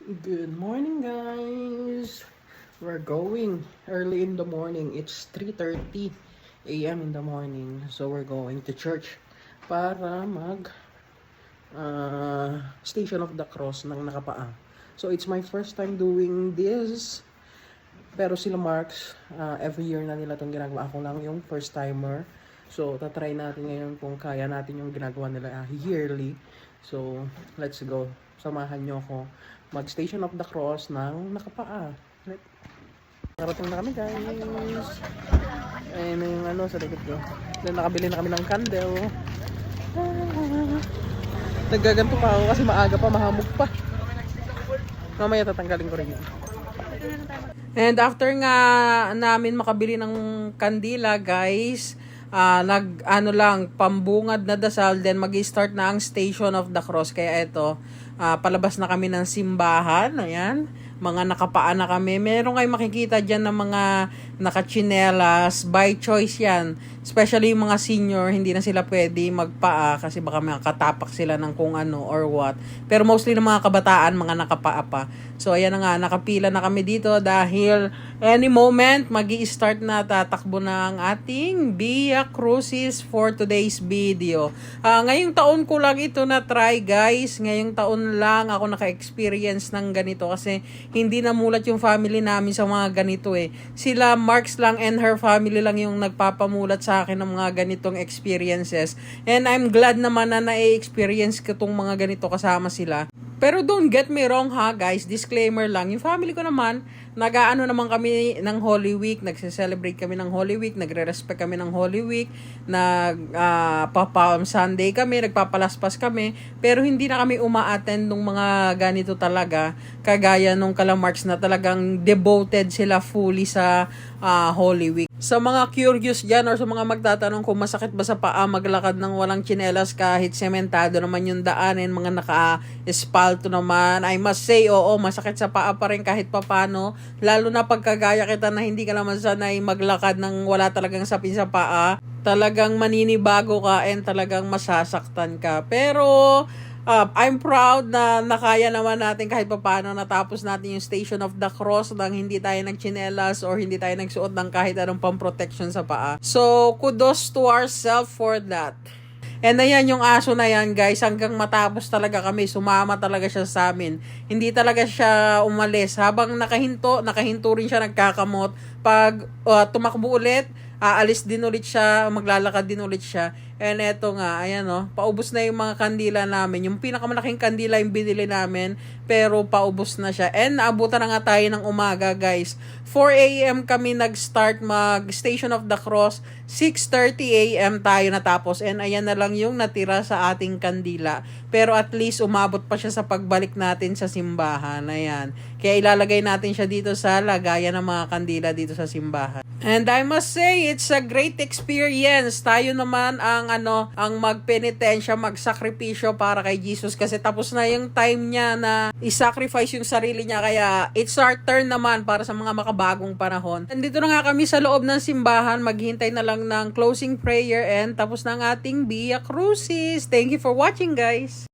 Good morning, guys. We're going early in the morning. It's 3:30 a.m. in the morning. So we're going to church para mag Station of the Cross ng nakapaa. So it's my first time doing this. Pero sila Marks, every year na nila itong ginagawa. Ako lang yung first timer. So tatry natin ngayon kung kaya natin yung ginagawa nila yearly. So let's go. Samahan nyo ako mag-Station of the Cross ng nakapaa. Narating na kami, guys. Ayun na yung sa likod ko. Then nakabili na kami ng candle. Naggaganto pa ako kasi maaga pa, mahamog pa. Mamaya tatanggalin ko rin yan. And after nga namin makabili ng kandila, guys, pambungad na dasal, then mag-start na ang Station of the Cross. Kaya ito, palabas na kami ng simbahan. Ayan, mga nakapaa na kami. Meron kayong makikita dyan ng mga nakachinelas. By choice yan. Especially yung mga senior, hindi na sila pwede magpaa kasi baka makatapak sila ng kung ano or what. Pero mostly ng mga kabataan, mga nakapaa pa. So ayan na nga, nakapila na kami dito dahil any moment, magi-start na, tatakbo na ang ating Via Crucis for today's video. Ngayong taon ko lang ito na try, guys. Ngayong taon lang ako naka-experience ng ganito kasi hindi namulat yung family namin sa mga ganito eh. Sila Marks lang and her family lang yung nagpapamulat sa akin ng mga ganitong experiences. And I'm glad naman na na-experience ko itong mga ganito kasama sila. Pero don't get me wrong ha, guys, disclaimer lang, yung family ko naman, nag-aano naman kami ng Holy Week, nagse-celebrate kami ng Holy Week, nagre-respect kami ng Holy Week, Palm Sunday kami, nagpapalaspas kami, pero hindi na kami uma-attend ng mga ganito talaga, kagaya nung Kalamarks na talagang devoted sila fully sa Holy Week. Sa mga curious dyan or sa mga magtatanong kung masakit ba sa paa maglakad ng walang tsinelas kahit sementado naman yung daanin, mga naka-espalto naman, I must say, oo, masakit sa paa pa rin kahit papano, lalo na pagkagaya kita na hindi ka naman sanay maglakad ng wala talagang sapin sa paa, talagang maninibago ka and talagang masasaktan ka. Pero I'm proud na nakaya naman natin kahit paano natapos natin yung Station of the Cross nang hindi tayo nagchinelas or hindi tayo nagsuot ng kahit anong pang-protection sa paa. So, kudos to ourselves for that. And ayan yung aso na yan, guys, hanggang matapos talaga kami, sumama talaga siya sa amin. Hindi talaga siya umalis. Habang nakahinto rin siya, nagkakamot. Pag tumakbo ulit, aalis din ulit siya, maglalakad din ulit siya. And eto nga, ayan paubos na yung mga kandila namin. Yung pinakamalaking kandila yung binili namin, pero paubos na siya. And naabutan na nga tayo ng umaga, guys. 4 a.m. kami nag-start mag-Station of the Cross. 6:30 a.m. tayo natapos. And ayan na lang yung natira sa ating kandila. Pero at least umabot pa siya sa pagbalik natin sa simbahan. Ayan. Kaya ilalagay natin siya dito sa lagayan ng mga kandila dito sa simbahan. And I must say, it's a great experience. Tayo naman ang magpenitensya, magsakripisyo para kay Jesus kasi tapos na yung time niya na i-sacrifice yung sarili niya. Kaya it's our turn naman para sa mga makabagong panahon. Nandito na nga kami sa loob ng simbahan. Maghintay na lang ng closing prayer and tapos na ang ating Via Crucis. Thank you for watching, guys.